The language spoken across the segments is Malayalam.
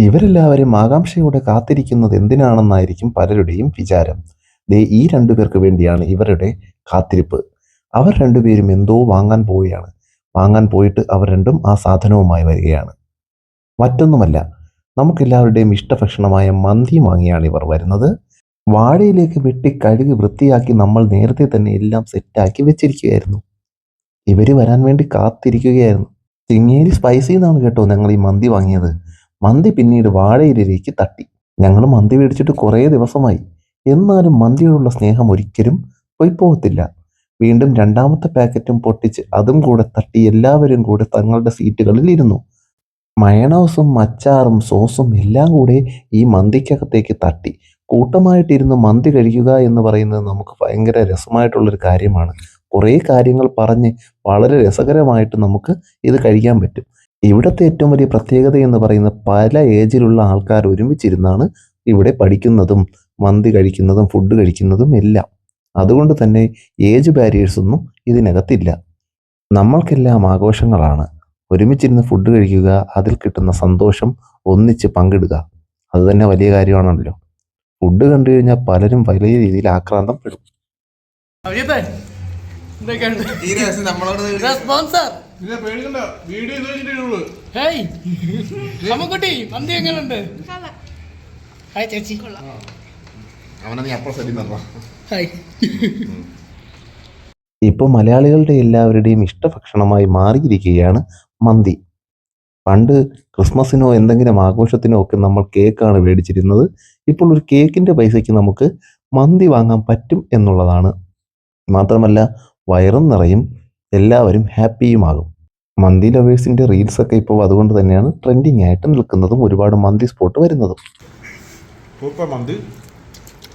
ഇവരെല്ലാവരും ആകാംക്ഷയോടെ കാത്തിരിക്കുന്നത് എന്തിനാണെന്നായിരിക്കും പലരുടെയും വിചാരം. ദേ ഈ രണ്ടുപേർക്ക് വേണ്ടിയാണ് ഇവരുടെ കാത്തിരിപ്പ്. അവർ രണ്ടുപേരും എന്തോ വാങ്ങാൻ പോവുകയാണ്. വാങ്ങാൻ പോയിട്ട് അവർ രണ്ടും ആ സാധനവുമായി വരികയാണ്. മറ്റൊന്നുമല്ല, നമുക്കെല്ലാവരുടെയും ഇഷ്ടഭക്ഷണമായ മന്തി വാങ്ങിയാണ് ഇവർ വരുന്നത്. വാഴയിലേക്ക് വെട്ടി കഴുകി വൃത്തിയാക്കി നമ്മൾ നേരത്തെ തന്നെ എല്ലാം സെറ്റാക്കി വെച്ചിരിക്കുകയായിരുന്നു. ഇവര് വരാൻ വേണ്ടി കാത്തിരിക്കുകയായിരുന്നു. ചിങ്ങേരി സ്പൈസി എന്നാണ് കേട്ടോ ഞങ്ങൾ ഈ മന്തി വാങ്ങിയത്. മന്തി പിന്നീട് വാഴയിലേക്ക് തട്ടി. ഞങ്ങൾ മന്തി മേടിച്ചിട്ട് കുറേ ദിവസമായി. എന്നാലും മന്തിയോടുള്ള സ്നേഹം ഒരിക്കലും പോകത്തില്ല. വീണ്ടും രണ്ടാമത്തെ പാക്കറ്റും പൊട്ടിച്ച് അതും കൂടെ തട്ടി എല്ലാവരും കൂടെ തങ്ങളുടെ സീറ്റുകളിൽ ഇരുന്നു. മയണോസും അച്ചാറും സോസും എല്ലാം കൂടെ ഈ മന്തിക്കകത്തേക്ക് തട്ടി കൂട്ടമായിട്ടിരുന്ന് മന്തി കഴിക്കുക എന്ന് പറയുന്നത് നമുക്ക് ഭയങ്കര രസമായിട്ടുള്ളൊരു കാര്യമാണ്. കുറേ കാര്യങ്ങൾ പറഞ്ഞ് വളരെ രസകരമായിട്ട് നമുക്ക് ഇത് കഴിക്കാൻ പറ്റും. ഇവിടുത്തെ ഏറ്റവും വലിയ പ്രത്യേകത എന്ന് പറയുന്നത് പല ഏജിലുള്ള ആൾക്കാർ ഒരുമിച്ചിരുന്നാണ് ഇവിടെ പഠിക്കുന്നതും മന്തി കഴിക്കുന്നതും ഫുഡ് കഴിക്കുന്നതും എല്ലാം. അതുകൊണ്ട് തന്നെ ഏജ് ബാരിയേഴ്സ് ഒന്നും ഇതിനകത്തില്ല. നമ്മൾക്കെല്ലാം ആഘോഷങ്ങളാണ്. ഒരുമിച്ചിരുന്ന് ഫുഡ് കഴിക്കുക, അതിൽ കിട്ടുന്ന സന്തോഷം ഒന്നിച്ച് പങ്കിടുക, അത് തന്നെ വലിയ കാര്യമാണല്ലോ. ഫുഡ് കണ്ടു കഴിഞ്ഞാൽ പലരും വലിയ രീതിയിൽ ആക്രാന്തം പെടും. ഇപ്പോൾ മലയാളികളുടെ എല്ലാവരുടെയും ഇഷ്ടഭക്ഷണമായി മാറിയിരിക്കുകയാണ് മന്തി. പണ്ട് ക്രിസ്മസിനോ എന്തെങ്കിലും ആഘോഷത്തിനോ ഒക്കെ നമ്മൾ കേക്കാണ് മേടിച്ചിരുന്നത്. ഇപ്പോൾ ഒരു കേക്കിൻ്റെ പൈസയ്ക്ക് നമുക്ക് മന്തി വാങ്ങാൻ പറ്റും എന്നുള്ളതാണ്. മാത്രമല്ല വയറും നിറയും, എല്ലാവരും ഹാപ്പിയുമാകും. മന്തി ലവേഴ്സിൻ്റെ റീൽസൊക്കെ ഇപ്പോൾ അതുകൊണ്ട് തന്നെയാണ് ട്രെൻഡിങ് ആയിട്ട് നിൽക്കുന്നതും ഒരുപാട് മന്തി സ്പോട്ട് വരുന്നതും. സൂപ്പർ മന്തി,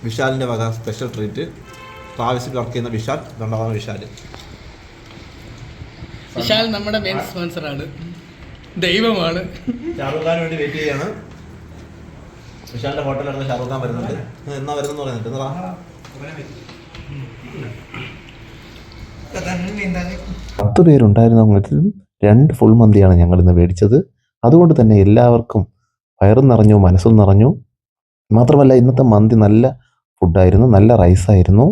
വിശാലിൻ്റെ വക സ്പെഷ്യൽ ട്രീറ്റ്. ട്രാവൽസിൽ വർക്ക് ചെയ്യുന്ന വിശാൽ, രണ്ടാമതാണ് വിശാൽ നമ്മുടെ മെയിൻ സ്പോൺസറാണ്, ദൈവമാണ്. ഷാറുഖ് ഖാൻ വേണ്ടി വെയിറ്റ് ചെയ്യാണ്. വിശാലിൻ്റെ ഹോട്ടലിലാണ് ഷാറുഖ് ഖാൻ വരുന്നുണ്ട്. എന്നാ വരുന്നെന്ന് പറയുന്നുണ്ട്. എന്താ 10 പേരുണ്ടായിരുന്നെങ്കിലും 2 ഫുൾ മന്തിയാണ് ഞങ്ങൾ ഇന്ന് മേടിച്ചത്. അതുകൊണ്ട് തന്നെ എല്ലാവർക്കും വയറും നിറഞ്ഞു, മനസ്സും നിറഞ്ഞു. മാത്രമല്ല ഇന്നത്തെ മന്തി നല്ല ഫുഡായിരുന്നു, നല്ല റൈസായിരുന്നു.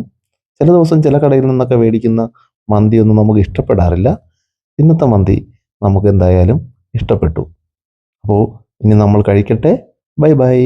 ചില ദിവസം ചില കടയിൽ നിന്നൊക്കെ മേടിക്കുന്ന മന്തിയൊന്നും നമുക്ക് ഇഷ്ടപ്പെടാറില്ല. ഇന്നത്തെ മന്തി നമുക്ക് എന്തായാലും ഇഷ്ടപ്പെട്ടു. അപ്പോൾ ഇനി നമ്മൾ കഴിക്കട്ടെ. Bye bye.